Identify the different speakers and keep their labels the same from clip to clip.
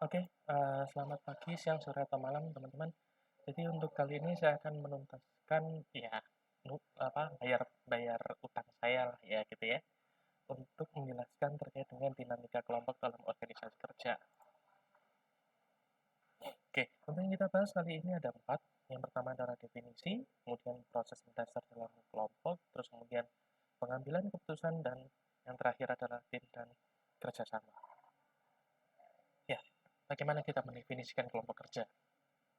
Speaker 1: Oke, selamat pagi, siang, sore, atau malam, teman-teman. Jadi untuk kali ini saya akan menuntaskan ya bayar bayar utang saya lah ya gitu ya, untuk menjelaskan terkait dengan dinamika kelompok dalam organisasi kerja. Oke, untuk yang kita bahas kali ini ada 4. Yang pertama adalah definisi, kemudian proses mendasar dalam kelompok, terus kemudian pengambilan keputusan, dan yang terakhir adalah tim dan kerjasama. Ya, bagaimana kita mendefinisikan kelompok kerja?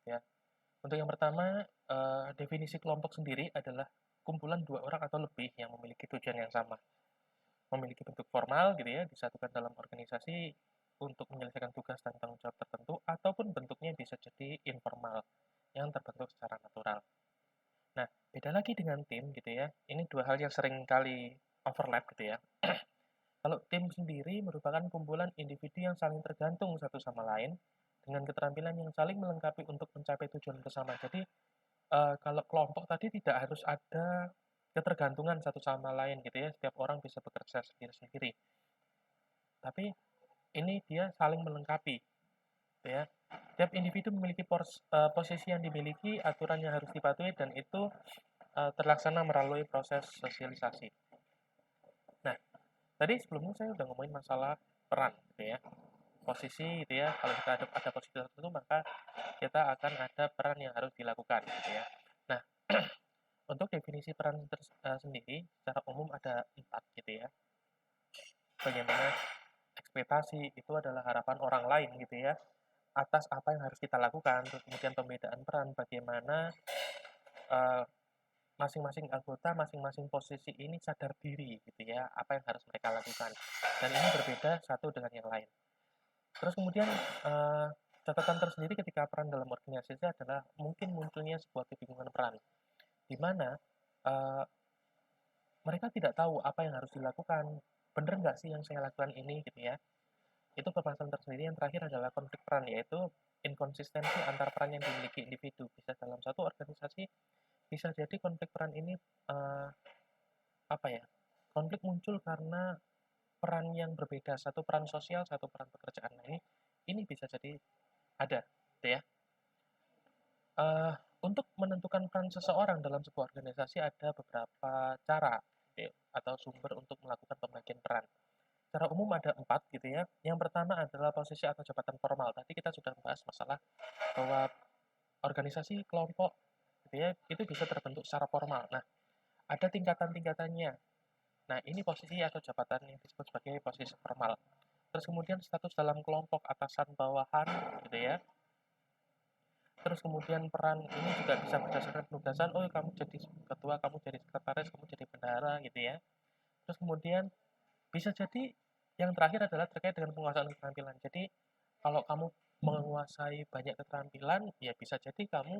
Speaker 1: Ya, untuk yang pertama, definisi kelompok sendiri adalah kumpulan dua orang atau lebih yang memiliki tujuan yang sama, memiliki bentuk formal gitu ya, disatukan dalam organisasi untuk menyelesaikan tugas dan tanggung jawab tertentu, ataupun bentuknya bisa jadi informal, yang terbentuk secara natural. Nah, beda lagi dengan tim gitu ya, ini dua hal yang sering kali overlap gitu ya. Kalau tim sendiri merupakan kumpulan individu yang saling tergantung satu sama lain, dengan keterampilan yang saling melengkapi untuk mencapai tujuan bersama. Jadi, kalau kelompok tadi tidak harus ada ketergantungan satu sama lain gitu ya, setiap orang bisa bekerja sendiri-sendiri. Tapi ini dia saling melengkapi gitu ya. Tiap individu memiliki posisi yang dimiliki, aturan yang harus dipatuhi, dan itu terlaksana melalui proses sosialisasi. Nah, tadi sebelumnya saya udah ngomongin masalah peran gitu ya. Posisi gitu ya, kalau kita ada posisi tertentu maka kita akan ada peran yang harus dilakukan gitu ya. Nah, untuk definisi peran sendiri secara umum ada 4 gitu ya. Bagaimana ekspektasi itu adalah harapan orang lain gitu ya, atas apa yang harus kita lakukan. Terus kemudian pembedaan peran, bagaimana eh, masing-masing anggota, masing-masing posisi ini sadar diri gitu ya, apa yang harus mereka lakukan. Dan ini berbeda satu dengan yang lain. Terus kemudian catatan tersendiri ketika peran dalam organisasi adalah mungkin munculnya sebuah kebingungan peran, di mana eh, mereka tidak tahu apa yang harus dilakukan, bener nggak sih yang saya lakukan ini gitu ya. Itu permasalahan tersendiri. Yang terakhir adalah konflik peran, yaitu inkonsistensi antar peran yang dimiliki individu. Bisa dalam satu organisasi, bisa jadi konflik peran ini eh, apa ya, konflik muncul karena peran yang berbeda, satu peran sosial, satu peran pekerjaan. Nah, ini bisa jadi ada gitu ya. Eh, untuk menentukan peran seseorang dalam sebuah organisasi ada beberapa cara gitu ya, atau sumber untuk melakukan pembagian peran. Secara umum ada 4 gitu ya. Yang pertama adalah posisi atau jabatan formal. Tadi kita sudah bahas masalah bahwa organisasi kelompok gitu ya, itu bisa terbentuk secara formal. Nah, ada tingkatan-tingkatannya. Nah, ini posisi atau jabatan yang disebut sebagai posisi formal. Terus kemudian status dalam kelompok, atasan, bawahan gitu ya. Terus kemudian peran ini juga bisa berdasarkan penugasan, oh kamu jadi ketua, kamu jadi sekretaris, kamu jadi bendahara gitu ya. Terus kemudian bisa jadi yang terakhir adalah terkait dengan penguasaan keterampilan. Jadi kalau kamu menguasai banyak keterampilan, ya bisa jadi kamu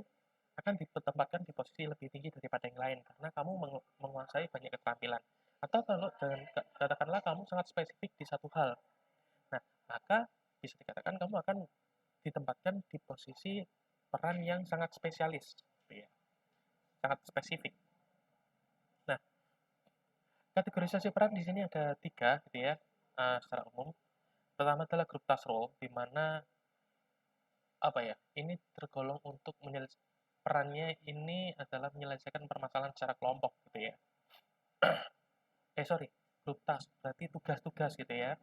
Speaker 1: akan ditempatkan di posisi lebih tinggi daripada yang lain karena kamu menguasai banyak keterampilan. Atau kalau dengan katakanlah kamu sangat spesifik di satu hal, nah maka bisa dikatakan kamu akan ditempatkan di posisi peran yang sangat spesialis, gitu ya, sangat spesifik. Nah, kategorisasi peran di sini ada 3 gitu ya, secara umum. Pertama adalah group task role, di mana apa ya, ini tergolong untuk perannya ini adalah menyelesaikan permasalahan secara kelompok gitu ya. Sorry, group task berarti tugas-tugas gitu ya.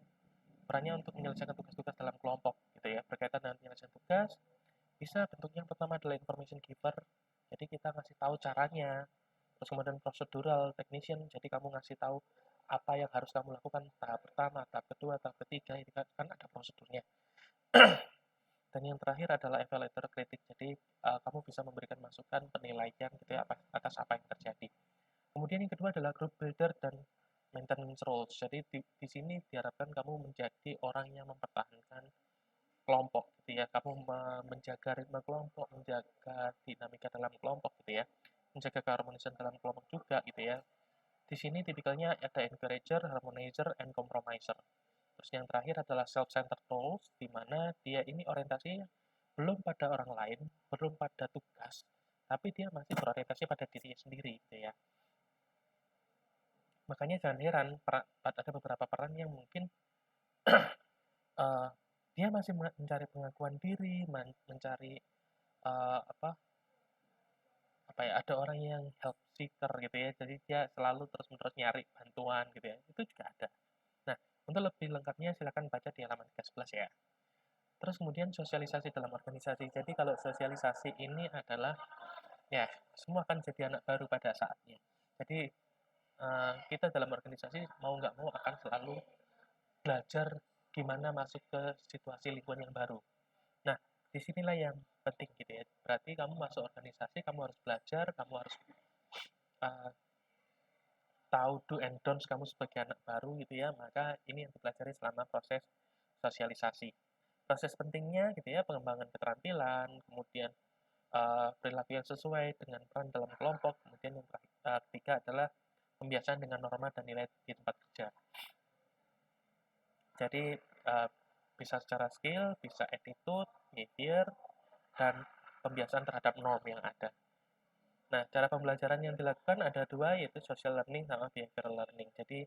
Speaker 1: Perannya untuk menyelesaikan tugas-tugas dalam kelompok gitu ya, berkaitan dengan penyelesaian tugas. Bisa bentuknya yang pertama adalah information giver, jadi kita ngasih tahu caranya. Terus kemudian procedural technician, jadi kamu ngasih tahu apa yang harus kamu lakukan tahap pertama, tahap kedua, tahap ketiga, ini kan ada prosedurnya. Dan yang terakhir adalah evaluator kritik, jadi kamu bisa memberikan masukan, penilaian gitu ya atas apa yang terjadi. Kemudian yang kedua adalah group builder dan maintenance roles. Jadi di sini diharapkan kamu menjadi orang yang mempertahankan kelompok gitu ya. Kamu menjaga ritme kelompok, menjaga dinamika dalam kelompok gitu ya. Menjaga keharmonisan dalam kelompok juga gitu ya. Di sini tipikalnya ada encourager, harmonizer, and compromiser. Terus yang terakhir adalah self-centered roles, di mana dia ini orientasinya belum pada orang lain, belum pada tugas, tapi dia masih berorientasi pada dirinya sendiri gitu ya. Makanya jangan heran ada beberapa peran yang mungkin uh, dia masih mencari pengakuan diri, mencari ada orang yang help seeker gitu ya, jadi dia selalu terus-menerus nyari bantuan gitu ya, itu juga ada. Nah, untuk lebih lengkapnya silakan baca di halaman 13 ya. Terus kemudian sosialisasi dalam organisasi. Jadi kalau sosialisasi ini adalah ya semua akan jadi anak baru pada saatnya. Jadi kita dalam organisasi mau nggak mau akan selalu belajar gimana masuk ke situasi lingkungan yang baru. Nah, disinilah yang penting gitu ya. Berarti kamu masuk organisasi, kamu harus belajar, kamu harus uh, tahu do and don'ts kamu sebagai anak baru gitu ya. Maka ini yang dipelajari selama proses sosialisasi. Proses pentingnya gitu ya, pengembangan keterampilan, kemudian perilaku yang sesuai dengan peran dalam kelompok, kemudian yang ketiga adalah pembiasaan dengan norma dan nilai di tempat kerja. Jadi bisa secara skill, bisa attitude, behavior, dan pembiasaan terhadap norm yang ada. Nah, cara pembelajaran yang dilakukan ada dua, yaitu social learning sama behavioral learning. Jadi,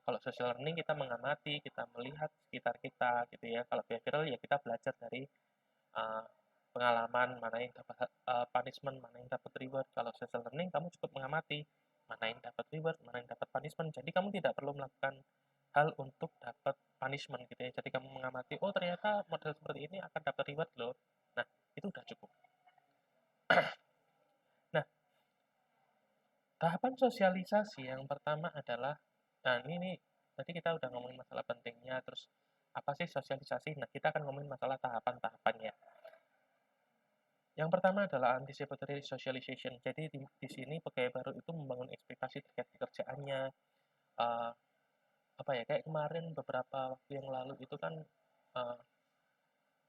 Speaker 1: kalau social learning kita mengamati, kita melihat sekitar kita, gitu ya. Kalau behavioral ya kita belajar dari uh, pengalaman, mana yang dapat punishment, mana yang dapat reward. Kalau social learning, kamu cukup mengamati mana yang dapat reward, mana yang dapat punishment. Jadi, kamu tidak perlu melakukan hal untuk dapat punishment gitu ya. Jadi kamu mengamati, oh ternyata model seperti ini akan dapat reward loh. Nah, itu udah cukup. Nah, tahapan sosialisasi yang pertama adalah, nah ini tadi kita udah ngomongin masalah pentingnya, terus apa sih sosialisasi? Nah, kita akan ngomongin masalah tahapan-tahapannya. Yang pertama adalah anticipatory socialization. Jadi di sini pegawai baru itu membangun ekspektasi terkait pekerjaannya. Uh, kayak kemarin beberapa waktu yang lalu itu kan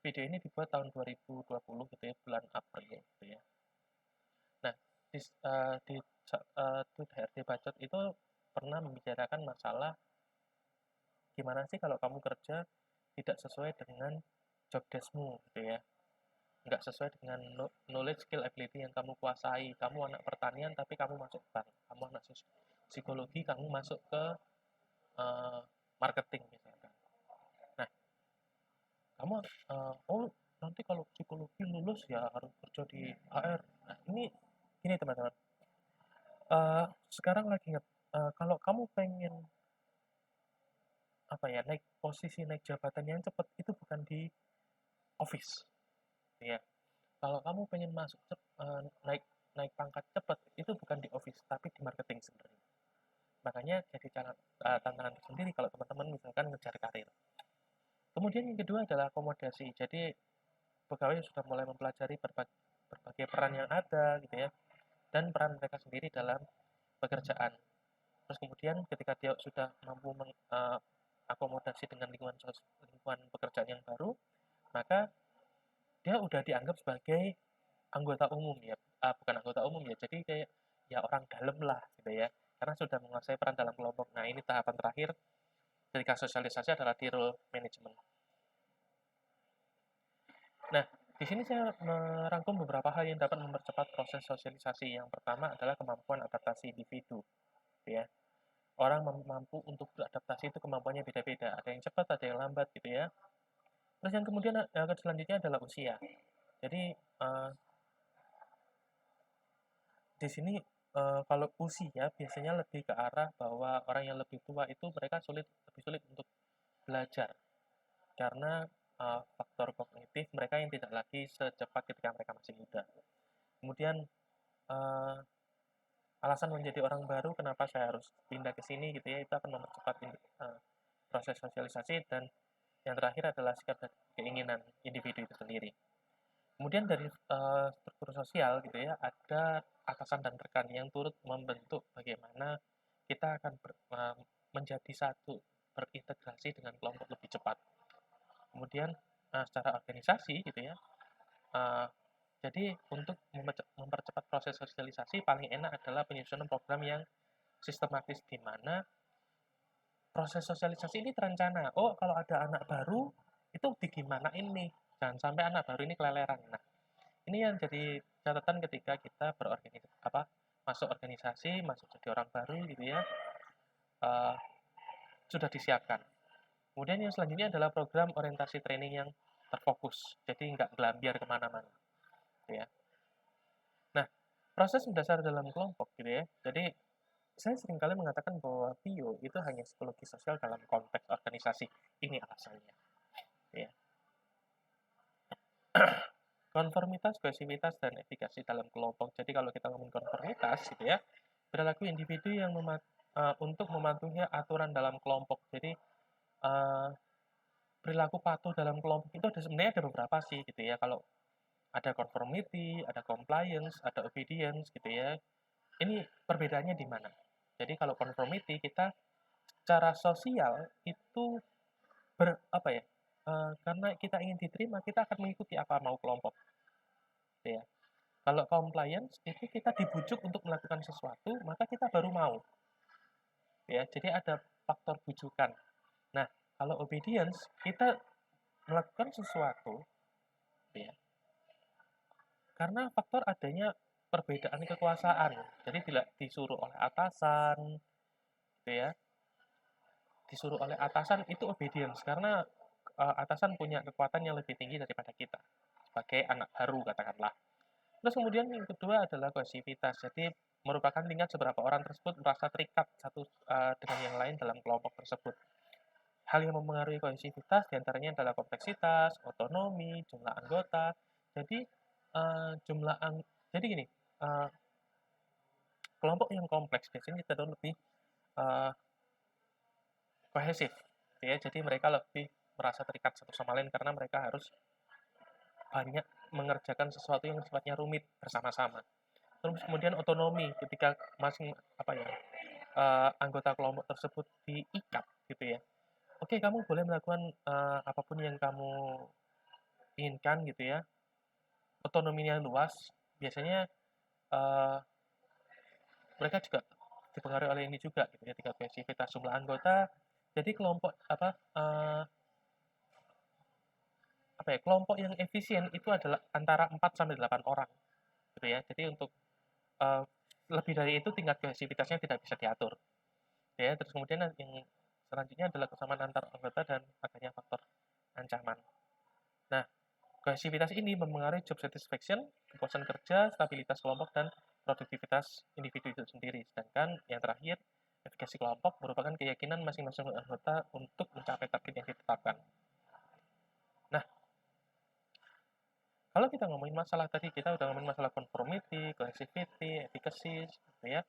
Speaker 1: video ini dibuat tahun 2020 gitu ya, bulan April gitu ya. Nah, di tweet HRD Bacot itu pernah membicarakan masalah gimana sih kalau kamu kerja tidak sesuai dengan job desk-mu gitu ya. Nggak sesuai dengan knowledge, skill, ability yang kamu kuasai. Kamu anak pertanian tapi kamu masuk bank. Kamu anak psikologi, kamu masuk ke marketing misalkan. Nah, kamu nanti kalau psikologi lulus ya harus kerja di HR. Nah, ini gini teman-teman. Sekarang lagi kalau kamu pengen naik posisi, naik jabatan yang cepat itu bukan di office, ya. Kalau kamu pengen masuk naik naik pangkat cepat itu bukan di office tapi di marketing sebenarnya. Makanya jadi tantangan tersendiri kalau teman-teman misalkan ngejar karir. Kemudian yang kedua adalah akomodasi. Jadi pegawai sudah mulai mempelajari berbagai peran yang ada gitu ya, dan peran mereka sendiri dalam pekerjaan. Terus kemudian ketika dia sudah mampu akomodasi dengan lingkungan pekerjaan yang baru, maka dia udah dianggap sebagai anggota umum ya, bukan anggota umum ya, jadi kayak ya orang dalam lah gitu ya, karena sudah menguasai peran dalam kelompok. Nah, ini tahapan terakhir ketika sosialisasi adalah di role management. Nah, di sini saya merangkum beberapa hal yang dapat mempercepat proses sosialisasi. Yang pertama adalah kemampuan adaptasi individu, ya. Orang mampu untuk beradaptasi itu kemampuannya beda-beda. Ada yang cepat, ada yang lambat gitu ya. Terus yang kemudian yang selanjutnya adalah usia. Jadi di sini kalau usia biasanya lebih ke arah bahwa orang yang lebih tua itu mereka lebih sulit untuk belajar karena faktor kognitif mereka yang tidak lagi secepat ketika mereka masih muda. Kemudian alasan menjadi orang baru kenapa saya harus pindah ke sini gitu ya, itu akan mempercepat proses sosialisasi. Dan yang terakhir adalah sikap dan keinginan individu itu sendiri. Kemudian dari struktur sosial gitu ya, ada atasan dan rekan yang turut membentuk bagaimana kita akan menjadi satu, berintegrasi dengan kelompok lebih cepat. Kemudian secara organisasi gitu ya, jadi untuk mempercepat proses sosialisasi paling enak adalah penyusunan program yang sistematis, di mana proses sosialisasi ini terencana. Oh, kalau ada anak baru itu digimanain nih, jangan sampai anak baru ini keleleran. Nah, ini yang jadi catatan ketika kita masuk organisasi, masuk jadi orang baru gitu ya, sudah disiapkan. Kemudian yang selanjutnya adalah program orientasi training yang terfokus, jadi nggak gelambiar kemana-mana, gitu ya. Nah, proses mendasar dalam kelompok, gitu ya. Jadi, saya seringkali mengatakan bahwa PIO itu hanya psikologi sosial dalam konteks organisasi. Ini alasannya, ya. Konformitas, kohesivitas, dan efikasi dalam kelompok. Jadi kalau kita ngomong konformitas, gitu ya, perilaku individu yang untuk mematuhi aturan dalam kelompok. Jadi perilaku patuh dalam kelompok itu sebenarnya ada beberapa sih, gitu ya. Kalau ada conformity, ada compliance, ada obedience, gitu ya. Ini perbedaannya di mana? Jadi kalau conformity kita secara sosial itu apa ya? Karena kita ingin diterima, kita akan mengikuti apa mau kelompok, gitu ya. Kalau compliance itu kita dibujuk untuk melakukan sesuatu, maka kita baru mau. Ya, jadi ada faktor bujukan. Nah, kalau obedience kita melakukan sesuatu ya, karena faktor adanya perbedaan kekuasaan. Jadi tidak disuruh oleh atasan, gitu ya. Disuruh oleh atasan itu obedience karena atasan punya kekuatan yang lebih tinggi daripada kita sebagai anak baru katakanlah. Terus kemudian yang kedua adalah kohesivitas. Jadi merupakan tingkat seberapa orang tersebut merasa terikat satu dengan yang lain dalam kelompok tersebut. Hal yang mempengaruhi kohesivitas diantaranya adalah kompleksitas, otonomi, jumlah anggota. Jadi jumlah jadi gini, uh, kelompok yang kompleks biasanya cenderung lebih uh, kohesif, gitu ya. Jadi mereka lebih merasa terikat satu sama lain karena mereka harus banyak mengerjakan sesuatu yang sifatnya rumit bersama-sama. Terus kemudian otonomi ketika masing anggota kelompok tersebut diikat gitu ya. Oke, kamu boleh melakukan apapun yang kamu inginkan gitu ya. Otonominya luas. Biasanya uh, mereka juga dipengaruhi oleh ini juga gitu ya, tingkat kohesivitas jumlah anggota. Jadi kelompok kelompok yang efisien itu adalah antara 4 sampai 8 orang gitu ya. Jadi untuk uh, lebih dari itu tingkat kohesivitasnya tidak bisa diatur. Ya, terus kemudian yang selanjutnya adalah kesamaan antar anggota dan adanya faktor ancaman. Nah, kohesivitas ini mempengaruhi job satisfaction, kepuasan kerja, stabilitas kelompok, dan produktivitas individu itu sendiri. Sedangkan yang terakhir, efikasi kelompok merupakan keyakinan masing-masing anggota untuk mencapai target yang ditetapkan. Nah, kalau kita ngomongin masalah tadi, kita udah ngomongin masalah conformity, cohesivity, efficacy, gitu ya.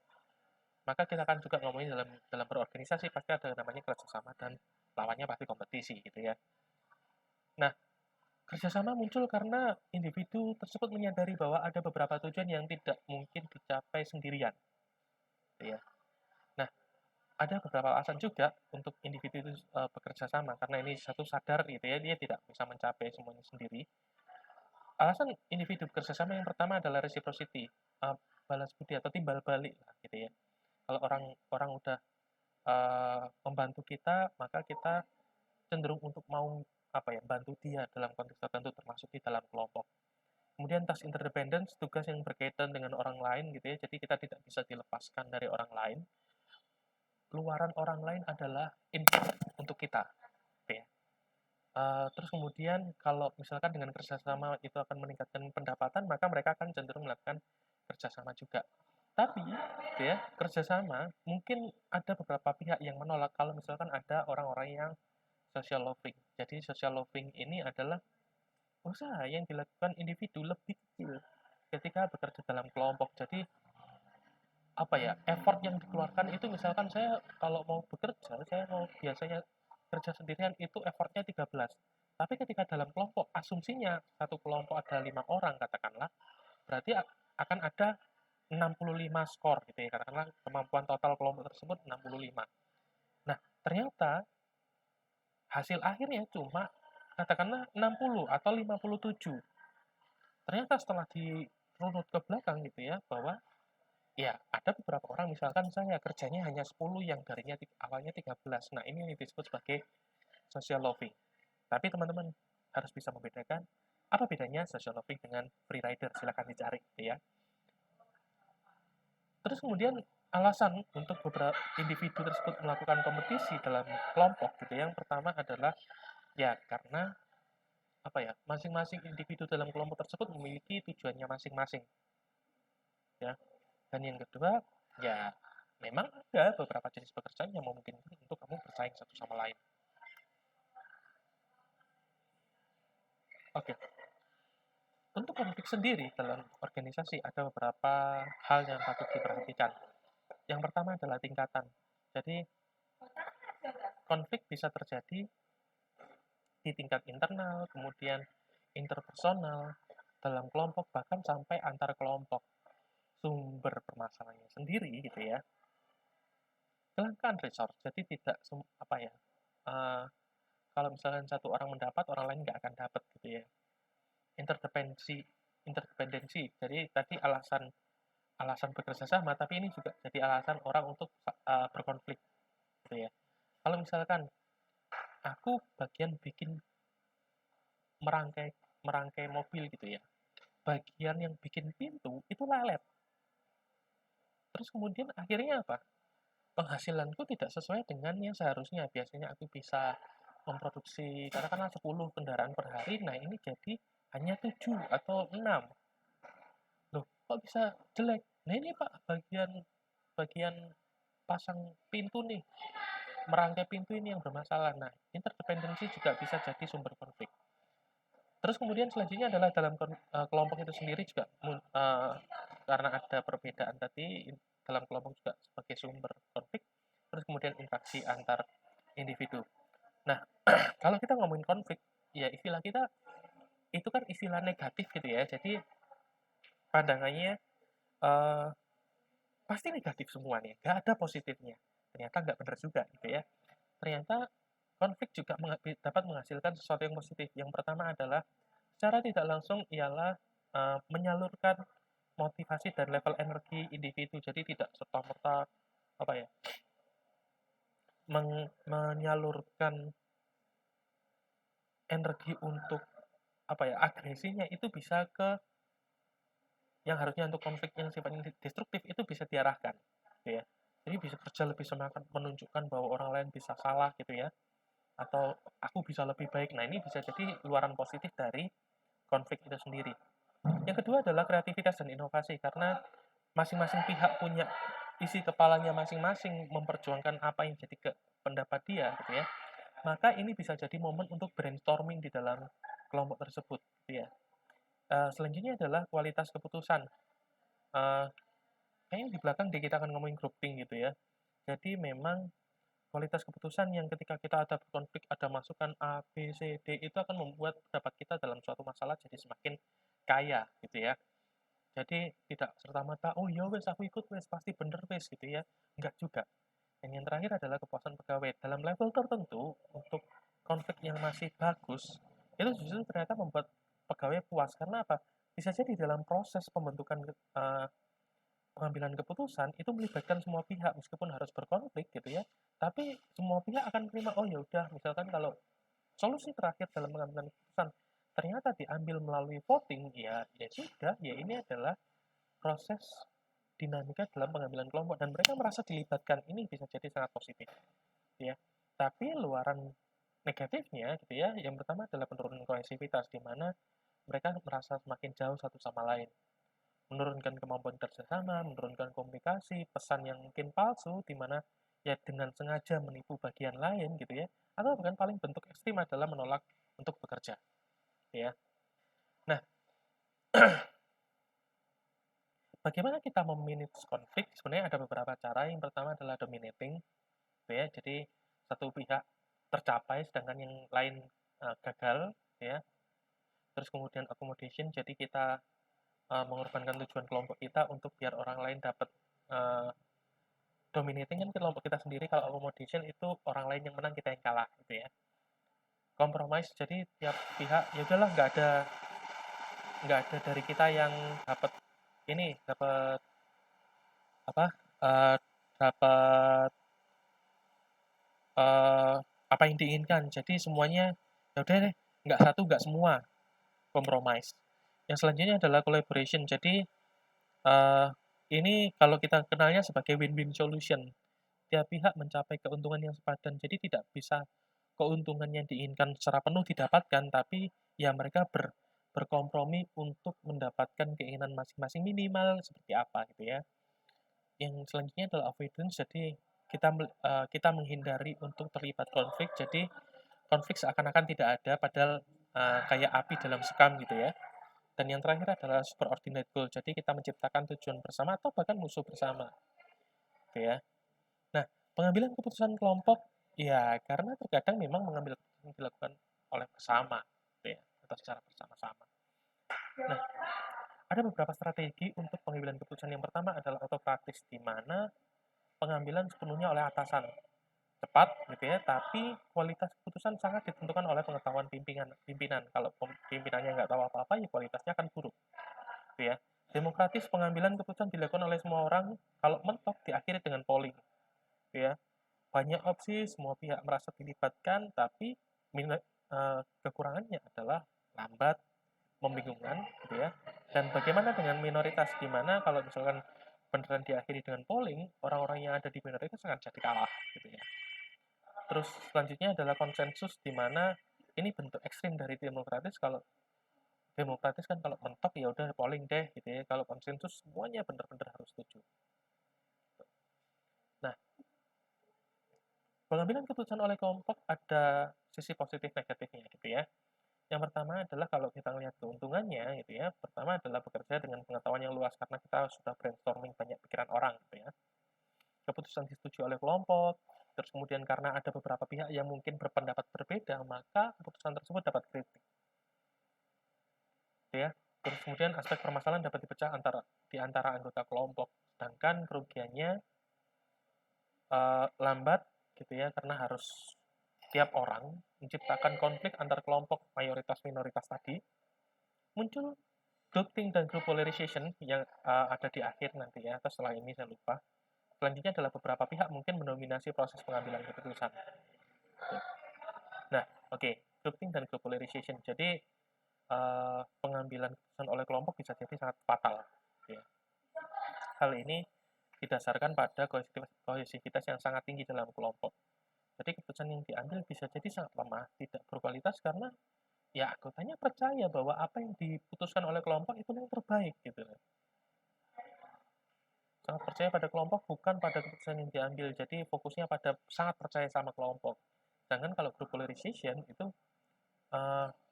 Speaker 1: Maka kita akan juga ngomongin dalam berorganisasi pasti ada namanya kerjasama dan lawannya pasti kompetisi gitu ya. Nah, kerjasama muncul karena individu tersebut menyadari bahwa ada beberapa tujuan yang tidak mungkin dicapai sendirian. Gitu ya. Nah, ada beberapa alasan juga untuk individu itu bekerja sama karena ini satu sadar gitu ya, dia tidak bisa mencapai semuanya sendiri. Alasan individu bekerja sama yang pertama adalah reciprocity, balas budi atau timbal balik lah gitu ya. Kalau orang udah membantu kita, maka kita cenderung untuk mau bantu dia dalam konteks tertentu termasuk di dalam kelompok. Kemudian task interdependence, tugas yang berkaitan dengan orang lain gitu ya. Jadi kita tidak bisa dilepaskan dari orang lain. Luaran orang lain adalah input untuk kita. Gitu ya. Terus kemudian kalau misalkan dengan kerjasama itu akan meningkatkan pendapatan, maka mereka akan cenderung melakukan kerjasama juga. Tapi, gitu ya, kerjasama mungkin ada beberapa pihak yang menolak kalau misalkan ada orang-orang yang social loving. Jadi social loving ini adalah usaha yang dilakukan individu lebih kecil ketika bekerja dalam kelompok. Jadi effort yang dikeluarkan itu misalkan saya kalau mau bekerja, saya mau biasanya kerja sendirian itu effortnya 13. Tapi ketika dalam kelompok, asumsinya satu kelompok ada 5 orang katakanlah, berarti akan ada 65 skor gitu ya, katakanlah kemampuan total kelompok tersebut 65. Nah, ternyata hasil akhirnya cuma katakanlah 60 atau 57. Ternyata setelah dirunut ke belakang gitu ya, bahwa ya ada beberapa orang misalkan saya kerjanya hanya 10 yang darinya awalnya 13. Nah, ini yang disebut sebagai social loving. Tapi teman-teman harus bisa membedakan apa bedanya social loving dengan free rider, silahkan dicari gitu ya. Terus kemudian alasan untuk beberapa individu tersebut melakukan kompetisi dalam kelompok gitu ya. Yang pertama adalah ya karena apa ya, masing-masing individu dalam kelompok tersebut memiliki tujuannya masing-masing ya. Dan yang kedua, ya memang ada beberapa jenis pekerjaan yang memungkinkan untuk kamu bersaing satu sama lain. Oke, untuk konflik sendiri dalam organisasi ada beberapa hal yang patut diperhatikan. Yang pertama adalah tingkatan. Jadi, konflik bisa terjadi di tingkat internal, kemudian interpersonal, dalam kelompok, bahkan sampai antar kelompok. Sumber permasalahannya sendiri gitu ya, kelangkaan resource. Jadi tidak apa ya, kalau misalkan satu orang mendapat, orang lain nggak akan dapat gitu ya. Interdependensi, interdependensi. Jadi tadi alasan bekerja sama, tapi ini juga jadi alasan orang untuk berkonflik gitu ya. Kalau misalkan aku bagian bikin merangkai merangkai mobil gitu ya, bagian yang bikin pintu itu lelet. Terus kemudian akhirnya apa? Penghasilanku tidak sesuai dengan yang seharusnya. Biasanya aku bisa memproduksi katakanlah 10 kendaraan per hari, nah ini jadi hanya 7 atau 6. Loh, kok bisa jelek? Nah ini Pak, bagian bagian pasang pintu nih, merangkai pintu ini yang bermasalah. Nah, interdependensi juga bisa jadi sumber konflik. Terus kemudian selanjutnya adalah dalam kelompok itu sendiri juga karena ada perbedaan tadi dalam kelompok juga sebagai sumber konflik. Terus kemudian interaksi antar individu. Nah, kalau kita ngomongin konflik, ya istilah kita itu kan istilah negatif gitu ya. Jadi pandangannya eh, pasti negatif semua nih, nggak ada positifnya. Ternyata nggak benar juga gitu ya. Ternyata konflik juga dapat menghasilkan sesuatu yang positif. Yang pertama adalah secara tidak langsung ialah menyalurkan motivasi dan level energi individu. Jadi tidak serta-merta apa ya, menyalurkan energi untuk apa ya, agresinya itu bisa ke yang harusnya untuk konflik yang sifatnya destruktif itu bisa diarahkan gitu ya. Jadi bisa kerja lebih semangat menunjukkan bahwa orang lain bisa salah gitu ya, atau aku bisa lebih baik. Nah, ini bisa jadi luaran positif dari konflik itu sendiri. Yang kedua adalah kreativitas dan inovasi, karena masing-masing pihak punya isi kepalanya masing-masing memperjuangkan apa yang jadi pendapat dia gitu ya. Maka ini bisa jadi momen untuk brainstorming di dalam kelompok tersebut gitu ya. Selanjutnya adalah kualitas keputusan. Kayaknya di belakang kita akan ngomongin grouping gitu ya. Jadi memang kualitas keputusan yang ketika kita ada konflik, ada masukan A, B, C, D, itu akan membuat pendapat kita dalam suatu masalah jadi semakin kaya gitu ya. Jadi tidak serta-merta, oh ya wes aku ikut wes pasti bener wes gitu ya. Enggak juga. Dan yang terakhir adalah kepuasan pegawai. Dalam level tertentu, untuk konflik yang masih bagus, itu justru ternyata membuat pegawai puas. Karena apa? Bisa jadi dalam proses pembentukan pengambilan keputusan itu melibatkan semua pihak meskipun harus berkonflik gitu ya. Tapi semua pihak akan menerima, oh ya udah, misalkan kalau solusi terakhir dalam pengambilan keputusan ternyata diambil melalui voting, ya ya sudah, ya ini adalah proses dinamika dalam pengambilan kelompok dan mereka merasa dilibatkan. Ini bisa jadi sangat positif ya. Tapi luaran negatifnya gitu ya, yang pertama adalah penurunan kohesivitas, di mana mereka merasa semakin jauh satu sama lain, menurunkan kemampuan kerjasama, menurunkan komunikasi, pesan yang mungkin palsu, di mana ya dengan sengaja menipu bagian lain gitu ya, atau bahkan paling bentuk ekstrim adalah menolak untuk bekerja, ya. Nah, bagaimana kita memanage konflik? Sebenarnya ada beberapa cara. Yang pertama adalah dominating, gitu ya. Jadi satu pihak tercapai, sedangkan yang lain gagal, ya. Terus kemudian accommodation, jadi kita mengorbankan tujuan kelompok kita untuk biar orang lain dapat dominating kan kelompok kita sendiri. Kalau accommodation itu orang lain yang menang, kita yang kalah gitu ya. Compromise, jadi tiap pihak ya udahlah, nggak ada dari kita yang dapat ini, dapat apa, dapat apa yang diinginkan. Jadi semuanya ya udah deh, nggak satu nggak semua, compromise. Yang selanjutnya adalah collaboration. Jadi Ini kalau kita kenalnya sebagai win-win solution. Tiap pihak mencapai keuntungan yang sepadan. Jadi tidak bisa keuntungan yang diinginkan secara penuh didapatkan, tapi ya mereka berkompromi untuk mendapatkan keinginan masing-masing minimal seperti apa gitu ya. Yang selanjutnya adalah avoidance, jadi kita menghindari untuk terlibat konflik, jadi konflik seakan-akan tidak ada, padahal kayak api dalam sekam gitu ya. Dan yang terakhir adalah superordinate goal, jadi kita menciptakan tujuan bersama atau bahkan musuh bersama gitu ya. Nah, pengambilan keputusan kelompok, ya karena terkadang memang mengambil keputusan dilakukan oleh bersama, gitu ya, atau secara bersama-sama. Nah, ada beberapa strategi untuk pengambilan keputusan. Yang pertama adalah autokratis, di mana pengambilan sepenuhnya oleh atasan. Cepat, gitu ya, tapi kualitas keputusan sangat ditentukan oleh pengetahuan pimpinan. Kalau pimpinannya nggak tahu apa-apa, ya kualitasnya akan buruk, gitu ya. Demokratis, pengambilan keputusan dilakukan oleh semua orang, kalau mentok diakhiri dengan polling, gitu ya. Banyak opsi, semua pihak merasa dilibatkan, tapi kekurangannya adalah lambat, membingungkan, gitu ya. Dan bagaimana dengan minoritas, di mana kalau misalkan beneran diakhiri dengan polling, orang-orang yang ada di minoritas akan jadi kalah, gitu ya. Terus selanjutnya adalah konsensus, di mana ini bentuk ekstrim dari demokratis. Kalau demokratis kan kalau mentok ya udah polling deh, gitu ya. Kalau konsensus semuanya bener-bener harus setuju. Nah, pengambilan keputusan oleh kelompok ada sisi positif negatifnya gitu ya. Yang pertama adalah kalau kita lihat keuntungannya gitu ya, pertama adalah bekerja dengan pengetahuan yang luas karena kita sudah brainstorming banyak pikiran orang gitu ya. Keputusan disetujui oleh kelompok, terus kemudian karena ada beberapa pihak yang mungkin berpendapat berbeda, maka keputusan tersebut dapat kritik gitu ya. Terus kemudian aspek permasalahan dapat dipecah di antara anggota kelompok, sedangkan kerugiannya lambat gitu ya, karena harus tiap orang menciptakan konflik antar kelompok mayoritas minoritas tadi. Muncul groupthink dan group polarization yang ada di akhir nanti ya, atau setelah ini saya lupa. Selanjutnya adalah beberapa pihak mungkin mendominasi proses pengambilan keputusan. Nah, oke, groupthink dan group polarization. Jadi pengambilan keputusan oleh kelompok bisa jadi sangat fatal. Ya. Hal ini didasarkan pada kohesivitas yang sangat tinggi dalam kelompok. Jadi keputusan yang diambil bisa jadi sangat lemah, tidak berkualitas karena ya anggotanya percaya bahwa apa yang diputuskan oleh kelompok itu yang terbaik gitu. Sangat percaya pada kelompok, bukan pada keputusan yang diambil. Jadi fokusnya pada sangat percaya sama kelompok. Sedangkan kalau group polarization itu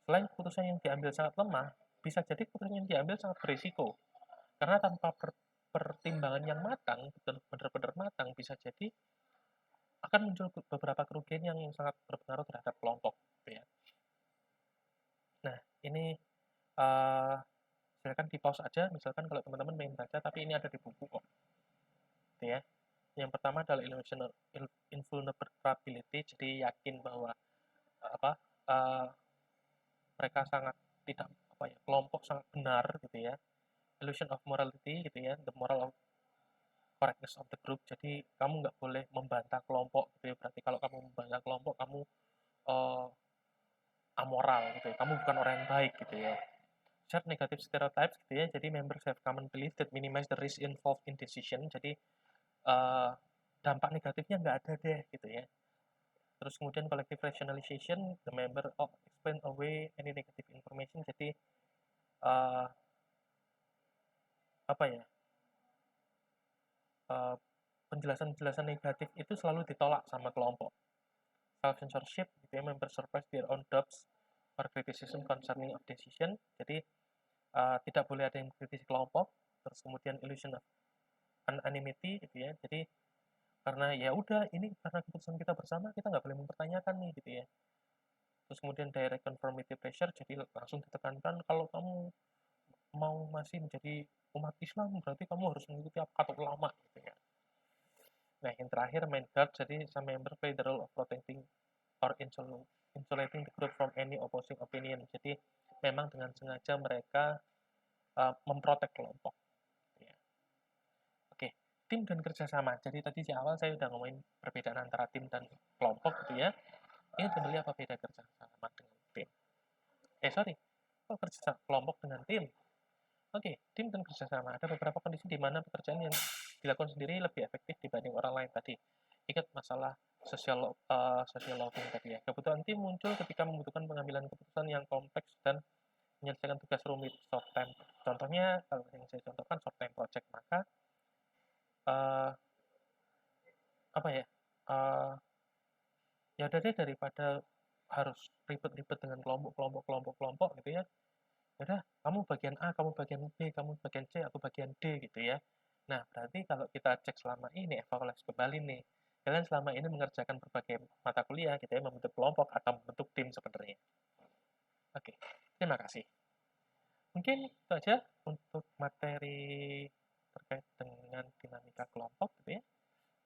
Speaker 1: selain keputusan yang diambil sangat lemah, bisa jadi keputusan yang diambil sangat berisiko. Karena tanpa pertimbangan yang matang, benar-benar matang, bisa jadi akan muncul beberapa kerugian yang sangat berpengaruh terhadap kelompok. Gitu ya. Nah, ini silakan di pause aja, misalkan kalau teman-teman pengen baca, tapi ini ada di buku kok. Gitu ya. Yang pertama adalah invulnerability, jadi yakin bahwa apa uh, mereka sangat tidak apa ya, kelompok sangat benar gitu ya. Illusion of morality gitu ya, the moral of correctness of the group. Jadi kamu nggak boleh membantah kelompok gitu ya. Berarti kalau kamu membantah kelompok, kamu uh, amoral gitu ya. Kamu bukan orang yang baik gitu ya. Shared negative stereotypes gitu ya. Jadi members have common belief that minimize the risk involved in decision. Jadi uh, dampak negatifnya nggak ada deh gitu ya. Terus kemudian collective rationalization, the member of explain away any negative information. Jadi uh, apa ya, uh, penjelasan-penjelasan negatif itu selalu ditolak sama kelompok. Self censorship, gitu ya, member suppress their own doubts or criticism concerning of decision. Jadi tidak boleh ada yang mengkritisi kelompok. Terus kemudian illusion of anonymity, gitu ya. Jadi karena ya udah ini karena keputusan kita bersama, kita nggak boleh mempertanyakan nih gitu ya. Terus kemudian direct conformity pressure, jadi langsung ditekankan kalau kamu mau masih menjadi umat Islam berarti kamu harus mengikuti apa kata ulama gitu ya. Nah yang terakhir main guard, jadi some member play the role of protecting or insulating the group from any opposing opinion. Jadi memang dengan sengaja mereka memprotek kelompok. Ya. Oke, tim dan kerjasama. Jadi tadi di awal saya udah ngomongin perbedaan antara tim dan kelompok gitu ya. Ini sebenarnya apa beda kerjasama dengan tim? Sorry, kok kerja kelompok dengan tim? Oke, tim dan kerjasama. Ada beberapa kondisi di mana pekerjaan yang dilakukan sendiri lebih efektif dibanding orang lain tadi. Ingat masalah social logging tadi ya. Kebutuhan tim muncul ketika membutuhkan pengambilan keputusan yang kompleks dan menyelesaikan tugas rumit short time. Contohnya, kalau yang saya contohkan short time project, maka eh, apa ya? eh, Ya udah deh, daripada harus ribet-ribet dengan kelompok gitu ya. Ya udah, kamu bagian A, kamu bagian B, kamu bagian C, aku bagian D gitu ya. Nah, berarti kalau kita cek selama ini, evaluasi kembali nih, kalian selama ini mengerjakan berbagai mata kuliah gitu ya, membentuk kelompok atau membentuk tim sebenarnya. Oke, terima kasih. Mungkin itu aja untuk materi terkait dengan dinamika kelompok gitu ya.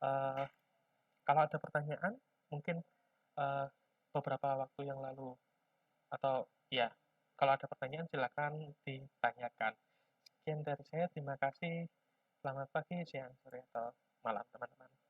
Speaker 1: Eh, Kalau ada pertanyaan, mungkin eh, beberapa waktu yang lalu, atau ya, kalau ada pertanyaan silakan ditanyakan. Sekian dari saya, terima kasih. Selamat pagi, siang, sore, atau malam teman-teman.